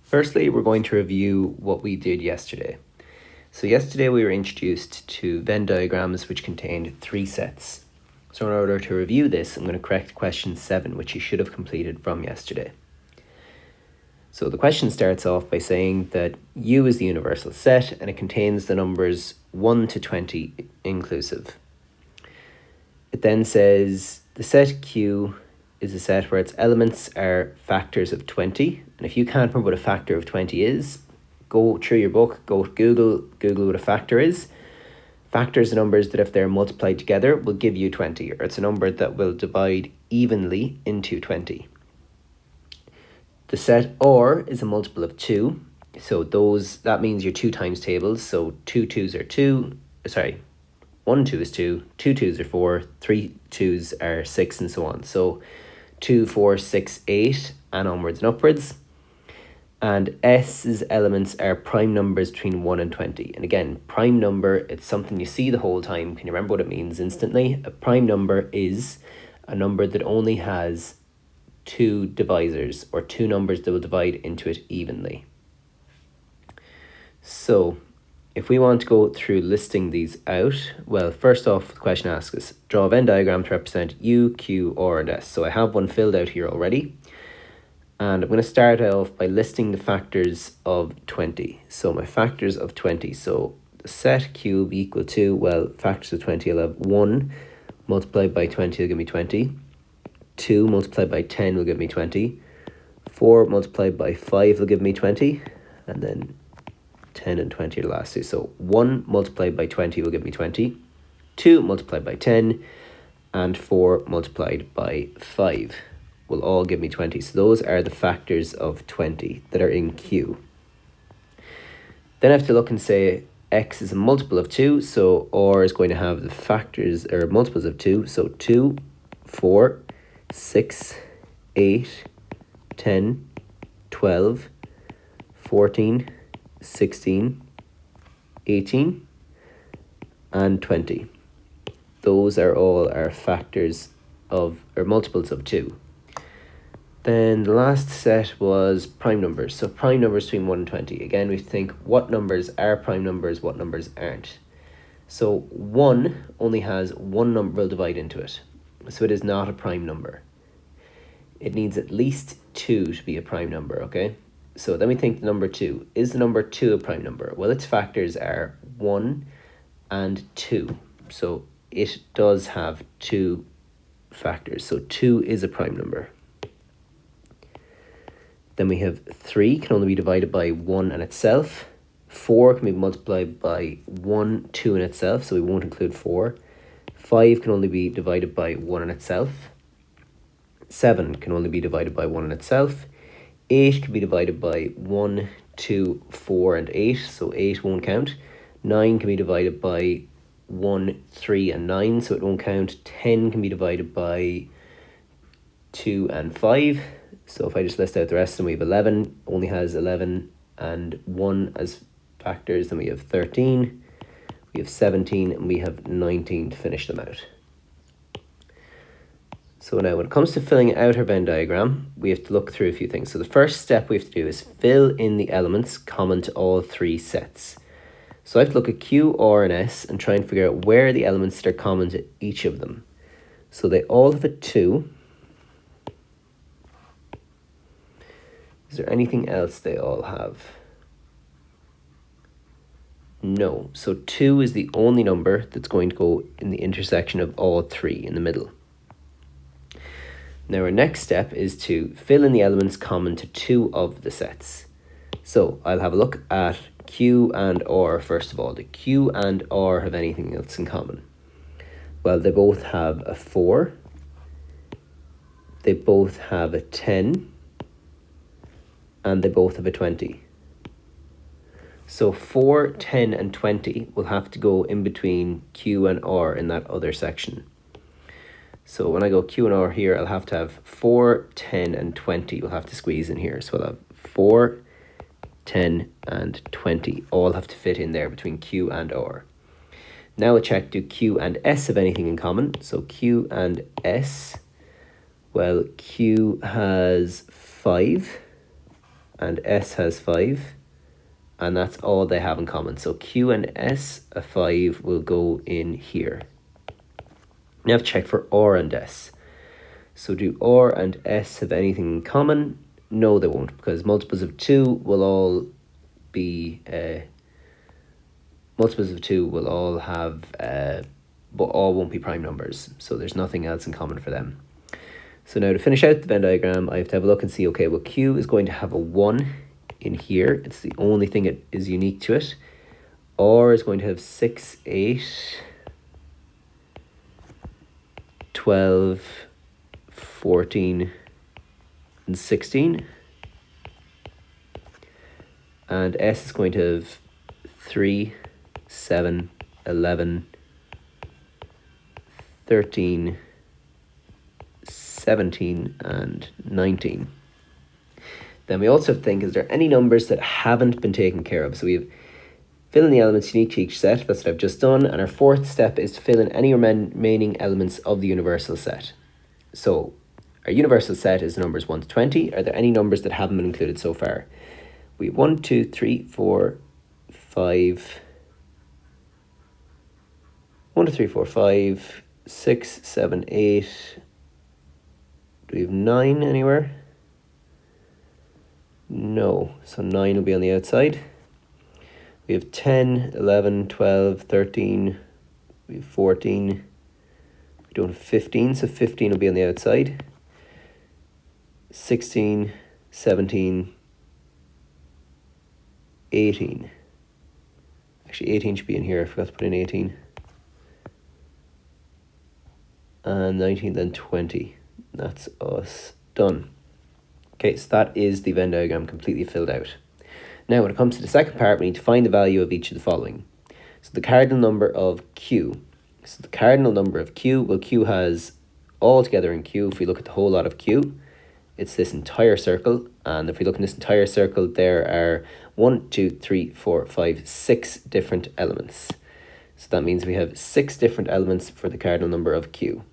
Firstly, we're going to review what we did yesterday. So yesterday we were introduced to Venn diagrams which contained 3 sets. So in order to review this, I'm going to correct question 7, which you should have completed from yesterday. So the question starts off by saying that U is the universal set and it contains the numbers 1 to 20 inclusive. It then says the set Q is a set where its elements are factors of 20. And if you can't remember what a factor of 20 is, go through your book, go to Google what a factor is. Factors are numbers that if they're multiplied together will give you 20, or it's a number that will divide evenly into 20. The set R is a multiple of 2. So that means your 2 times tables. So 2 2s are 2, 1 2 is 2, 2 2s are 4, 3 2s are 6, and so on. So 2, 4, 6, 8, and onwards and upwards. And S's elements are prime numbers between 1 and 20. And again, prime number, it's something you see the whole time. Can you remember what it means instantly? A prime number is a number that only has 2 divisors, or 2 numbers that will divide into it evenly. So if we want to go through listing these out, well, first off, the question asks us, draw a Venn diagram to represent U, Q, R, and S. So I have one filled out here already. And I'm going to start off by listing the factors of 20. So my factors of 20. So the set Q will be equal to, well, factors of 20, I'll have 1 multiplied by 20 will give me 20. 2 multiplied by 10 will give me 20. 4 multiplied by 5 will give me 20. And then 10 and 20 are the last two. So 1 multiplied by 20 will give me 20. 2 multiplied by 10. And 4 multiplied by 5 will all give me 20. So those are the factors of 20 that are in Q. Then I have to look and say X is a multiple of 2. So R is going to have the factors or multiples of 2. So 2, 4, 6, 8, 10, 12, 14, 16, 18, and 20. Those are all our factors of, or multiples of 2. Then the last set was prime numbers. So prime numbers between 1 and 20. Again, we have to think what numbers are prime numbers, what numbers aren't. So 1 only has 1 number will divide into it. So it is not a prime number. It needs at least 2 to be a prime number, okay? So then we think the number 2. Is the number 2 a prime number? Well, its factors are 1 and 2. So it does have 2 factors. So 2 is a prime number. Then we have 3 can only be divided by 1 and itself. 4 can be multiplied by 1, 2 in itself, so we won't include 4. 5 can only be divided by 1 in itself. 7 can only be divided by 1 in itself. 8 can be divided by 1, 2, 4, and 8, so 8 won't count. 9 can be divided by 1, 3, and 9, so it won't count. 10 can be divided by 2 and 5. So if I just list out the rest, then we have 11, only has 11 and 1 as factors. Then we have 13, we have 17, and we have 19 to finish them out. So now when it comes to filling out our Venn diagram, we have to look through a few things. So the first step we have to do is fill in the elements common to all 3 sets. So I have to look at Q, R, and S and try and figure out where are the elements that are common to each of them. So they all have a 2. Is there anything else they all have? No. So 2 is the only number that's going to go in the intersection of all 3 in the middle. Now our next step is to fill in the elements common to 2 of the sets. So I'll have a look at Q and R first of all. Do Q and R have anything else in common? Well, they both have a 4. They both have a 10. And they both have a 20. So 4, 10, and 20 will have to go in between Q and R in that other section. So when I go Q and R here, I'll have to have 4, 10, and 20 will have to squeeze in here. So I'll have 4, 10, and 20 all have to fit in there between Q and R. Now we'll check, do Q and S have anything in common? So Q and S, well, Q has 5. and S has 5, and that's all they have in common. So Q and S, a 5 will go in here. Now have to check for R and S. So do R and S have anything in common? No, they won't, because multiples of 2 will all be multiples of 2 will all have but all won't be prime numbers, so there's nothing else in common for them. So now to finish out the Venn diagram, I have to have a look and see, okay, well, Q is going to have a 1 in here. It's the only thing that is unique to it. R is going to have 6, 8, 12, 14, and 16. And S is going to have 3, 7, 11, 13, 17, and 19. Then we also think, is there any numbers that haven't been taken care of? So we have fill in the elements unique to each set. That's what I've just done. And our fourth step is to fill in any remaining elements of the universal set. So our universal set is numbers 1 to 20. Are there any numbers that haven't been included so far? We have 1, 2, 3, 4, 5, 1, 2, 3, 4, 5, 6, 7, 8. Do we have 9 anywhere? No, so 9 will be on the outside. We have 10, 11, 12, 13, we have 14. We don't have 15, so 15 will be on the outside. 16, 17, 18. Actually, 18 should be in here. I forgot to put in 18. And 19, then 20. That's us done. Okay, so that is the Venn diagram completely filled out. Now, when it comes to the second part, we need to find the value of each of the following. So the cardinal number of Q. So the cardinal number of Q, well, Q has all together in Q. If we look at the whole lot of Q, it's this entire circle. And if we look in this entire circle, there are 1, 2, 3, 4, 5, 6 different elements. So that means we have 6 different elements for the cardinal number of Q.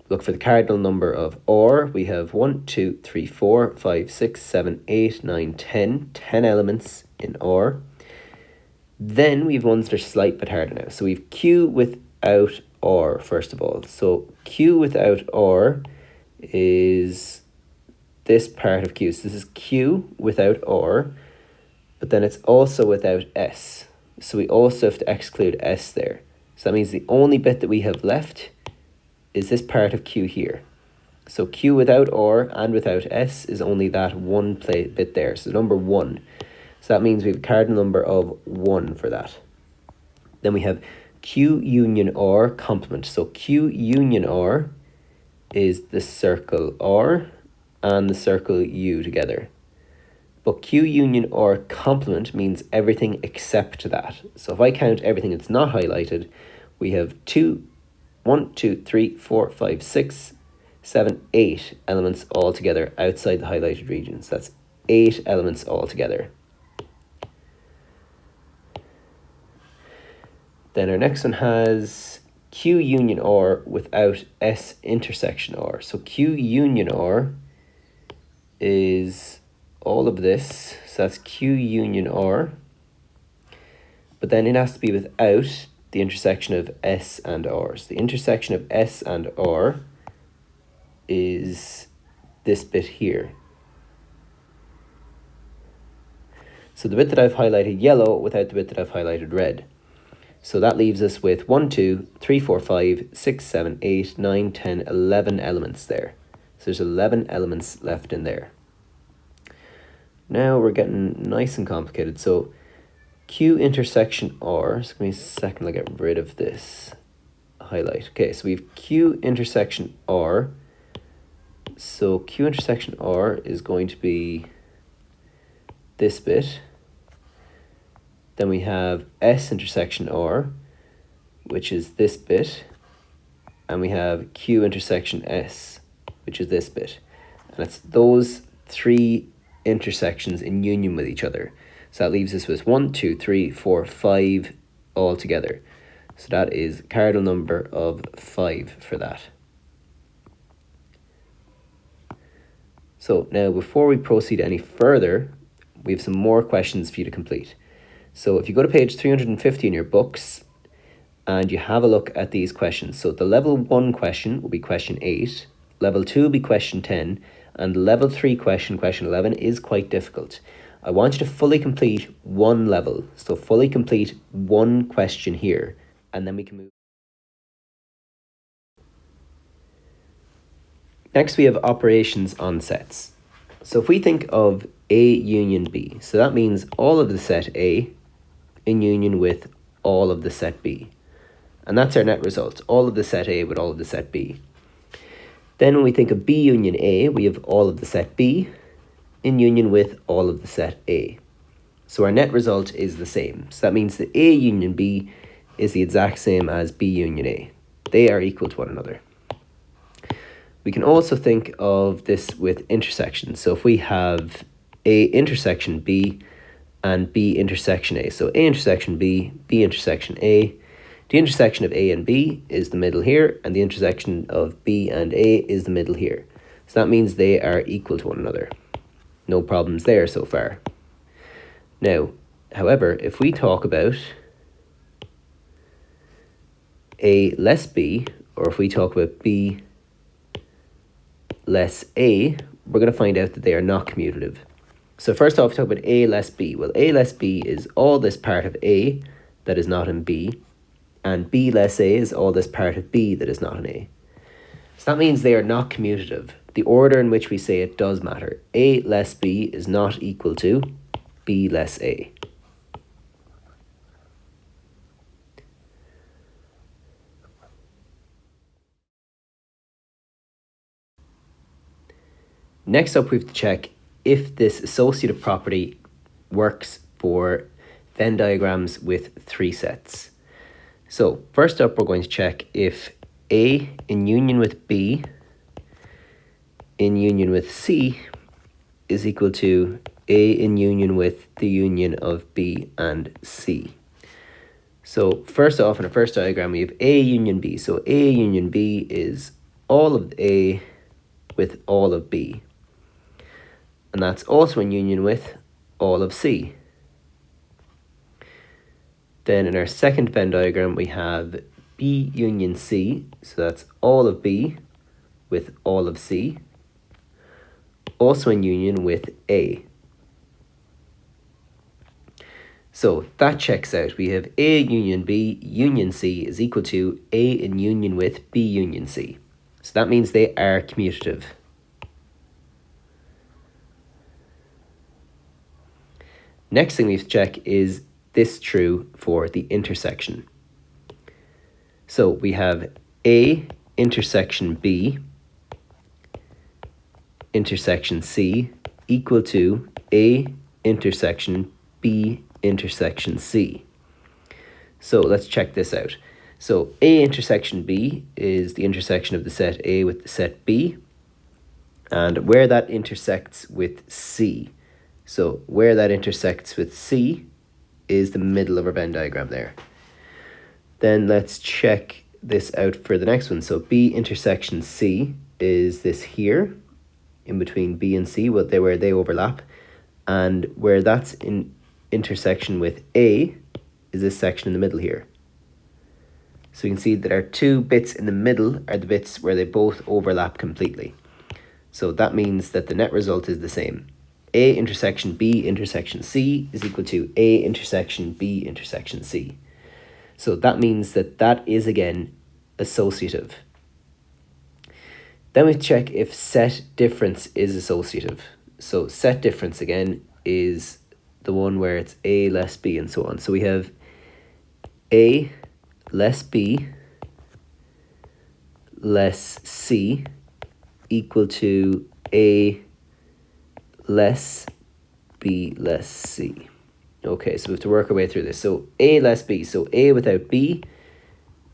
Look for the cardinal number of R. We have 1, 2, 3, 4, 5, 6, 7, 8, 9, 10. 10 elements in R. Then we have ones that are slight but harder now. So we have Q without R, first of all. So Q without R is this part of Q. So this is Q without R, but then it's also without S. So we also have to exclude S there. So that means the only bit that we have left is this part of Q here. So Q without R and without S is only that one bit there. So number 1. So that means we have a cardinal number of 1 for that. Then we have Q union R complement. So Q union R is the circle R and the circle U together. But Q union R complement means everything except that. So if I count everything that's not highlighted, we have 1, 2, 3, 4, 5, 6, 7, 8 elements all together outside the highlighted regions. That's 8 elements all together. Then our next one has Q union R without S intersection R. So Q union R is all of this. So that's Q union R. But then it has to be without the intersection of S and R. So the intersection of S and R is this bit here. So the bit that I've highlighted yellow without the bit that I've highlighted red. So that leaves us with 1, 2, 3, 4, 5, 6, 7, 8, 9, 10, 11 elements there. So there's 11 elements left in there. Now we're getting nice and complicated. So Q intersection R, so give me a second, I'll get rid of this highlight. Okay, so we have Q intersection R. So Q intersection R is going to be this bit. Then we have S intersection R, which is this bit. And we have Q intersection S, which is this bit. And it's those 3 intersections in union with each other. So that leaves us with 1, 2, 3, 4, 5 all together. So that is cardinal number of 5 for that. So now before we proceed any further, we have some more questions for you to complete. So if you go to page 350 in your books and you have a look at these questions. So the level 1 question will be question 8, level 2 will be question 10, and the level 3 question, question 11, is quite difficult. I want you to fully complete one level. So fully complete one question here, and then we can move. Next, we have operations on sets. So if we think of A union B, so that means all of the set A in union with all of the set B. And that's our net result, all of the set A with all of the set B. Then when we think of B union A, we have all of the set B in union with all of the set A. So our net result is the same. So that means that A union B is the exact same as B union A. They are equal to one another. We can also think of this with intersections. So if we have A intersection B and B intersection A. So A intersection B, B intersection A. The intersection of A and B is the middle here, and the intersection of B and A is the middle here. So that means they are equal to one another. No problems there so far. Now, however, if we talk about A less B, or if we talk about B less A, we're going to find out that they are not commutative. So first off, talk about A less B. Well, A less B is all this part of A that is not in B, and B less A is all this part of B that is not in A. So that means they are not commutative. The order in which we say it does matter. A less B is not equal to B less A. Next up, we have to check if this associative property works for Venn diagrams with 3 sets. So first up, we're going to check if A in union with B in union with C is equal to A in union with the union of B and C. So first off, in our first diagram, we have A union B. So A union B is all of A with all of B. And that's also in union with all of C. Then in our second Venn diagram, we have B union C. So that's all of B with all of C. Also in union with A. So that checks out. We have A union B union C is equal to A in union with B union C. So that means they are commutative. Next thing we have to check is this true for the intersection. So we have A intersection B intersection C equal to A intersection B intersection C. So let's check this out. So A intersection B is the intersection of the set A with the set B, and where that intersects with C. So where that intersects with C is the middle of our Venn diagram there. Then let's check this out for the next one. So B intersection C is this here, in between B and C, where they overlap, and where that's in intersection with A is this section in the middle here. So you can see that our 2 bits in the middle are the bits where they both overlap completely. So that means that the net result is the same. A intersection B intersection C is equal to A intersection B intersection C. So that means that that is again associative. Then we check if set difference is associative. So set difference again is the one where it's A less B and so on. So we have A less B less C equal to A less B less C. Okay, so we have to work our way through this. So A less B. So A without B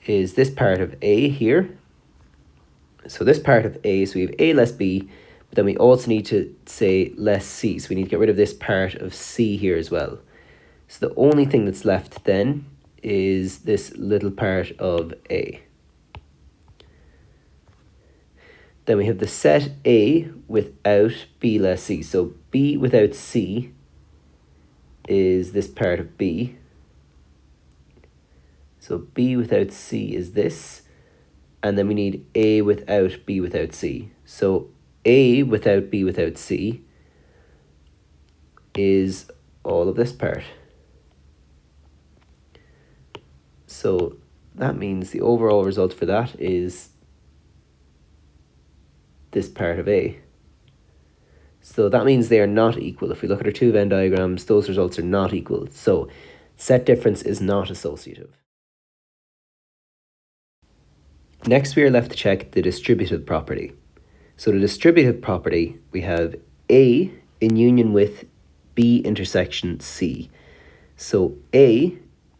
is this part of A here. So this part of A, so we have A less B, but then we also need to say less C. So we need to get rid of this part of C here as well. So the only thing that's left then is this little part of A. Then we have the set A without B less C. So B without C is this part of B. So B without C is this. And then we need A without B without C. So A without B without C is all of this part. So that means the overall result for that is this part of A. So that means they are not equal. If we look at our two Venn diagrams, those results are not equal. So set difference is not associative. Next, we are left to check the distributive property. So the distributive property, we have A in union with B intersection C. So A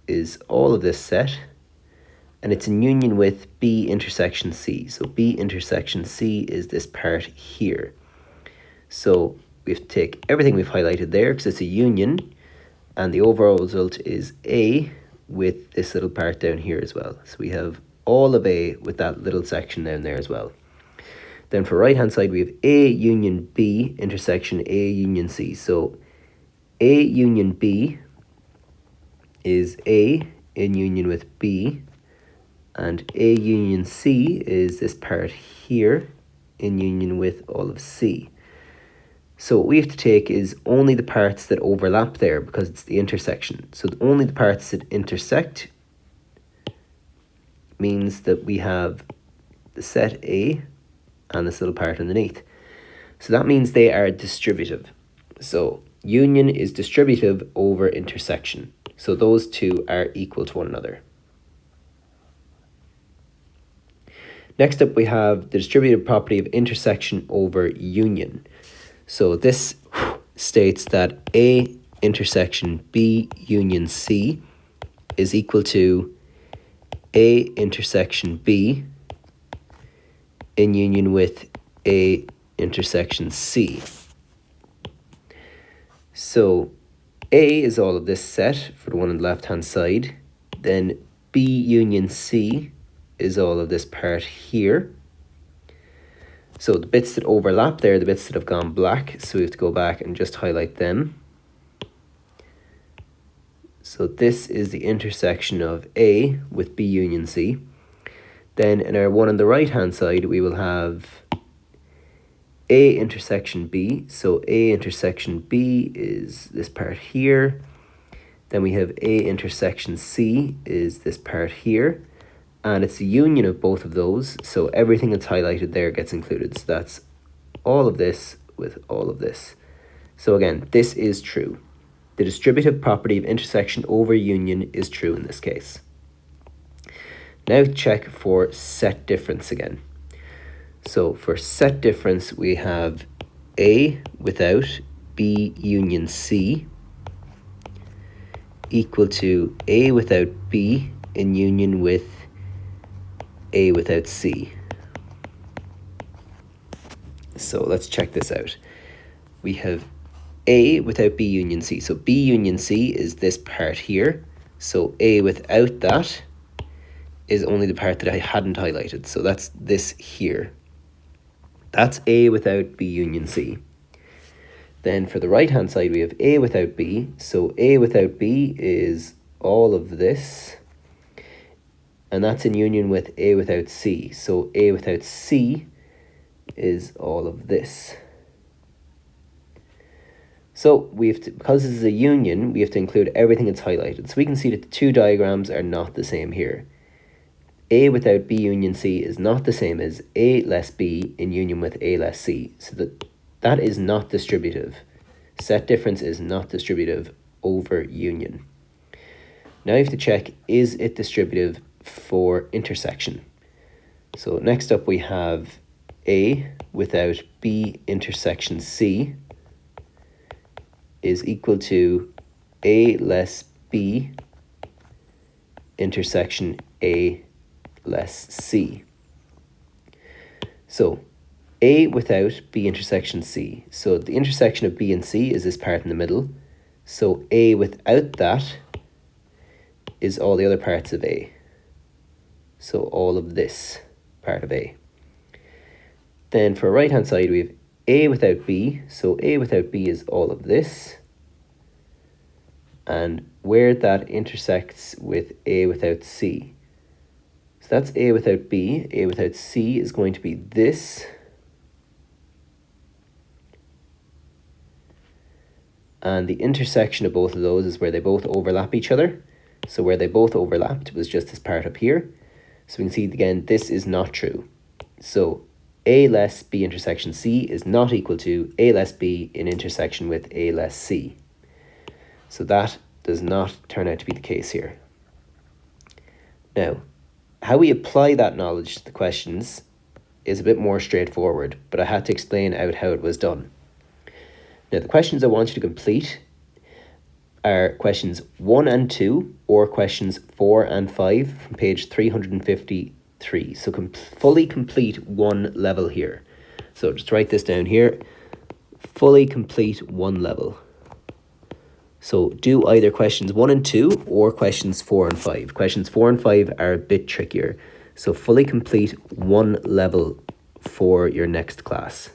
is all of this set, and it's in union with B intersection C. So B intersection C is this part here. So we have to take everything we've highlighted there because it's a union, and the overall result is A with this little part down here as well. So we have all of A with that little section down there as well. Then for right hand side we have A union B intersection A union C. So A union B is A in union with B, and A union C is this part here in union with all of C. So what we have to take is only the parts that overlap there because it's the intersection. So only the parts that intersect means that we have the set A and this little part underneath. So that means they are distributive. So union is distributive over intersection. So those two are equal to one another. Next up we have the distributive property of intersection over union. So this states that A intersection B union C is equal to A intersection B in union with A intersection C. So A is all of this set for the one on the left hand side. Then B union C is all of this part here. So the bits that overlap there, the bits that have gone black, so we have to go back and just highlight them. So this is the intersection of A with B union C. Then in our one on the right hand side, we will have A intersection B. So A intersection B is this part here. Then we have A intersection C is this part here. And it's the union of both of those, so everything that's highlighted there gets included. So that's all of this with all of this. So again, this is true. The distributive property of intersection over union is true in this case. Now check for set difference again. So for set difference, we have A without B union C equal to A without B in union with A without C. So let's check this out. We have A without B union C. So B union C is this part here. So A without that is only the part that I hadn't highlighted. So that's this here. That's A without B union C. Then for the right hand side we have A without B. So A without B is all of this. And that's in union with A without C. So A without C is all of this. So we have to, because this is a union, we have to include everything that's highlighted. So we can see that the two diagrams are not the same here. A without B union C is not the same as A less B in union with A less C. So that is not distributive. Set difference is not distributive over union. Now you have to check, is it distributive for intersection? So next up we have A without B intersection C is equal to A less B intersection A less C. So A without B intersection C. So the intersection of B and C is this part in the middle. So A without that is all the other parts of A. So all of this part of A. Then for right hand side we have A without B. So A without B is all of this. and where that intersects with A without C. So that's A without B. A without C is going to be this. And the intersection of both of those is where they both overlap each other. So where they both overlapped was just this part up here. So we can see again, this is not true. So A less B intersection C is not equal to A less B in intersection with A less C. So that does not turn out to be the case here. Now, how we apply that knowledge to the questions is a bit more straightforward, but I had to explain out how it was done. Now, the questions I want you to complete are questions 1 and 2, or questions 4 and 5 from page 353. So fully complete one level here. So just write this down here. Fully complete one level. So do either questions 1 and 2 or questions 4 and 5. Questions 4 and 5 are a bit trickier. So fully complete one level for your next class.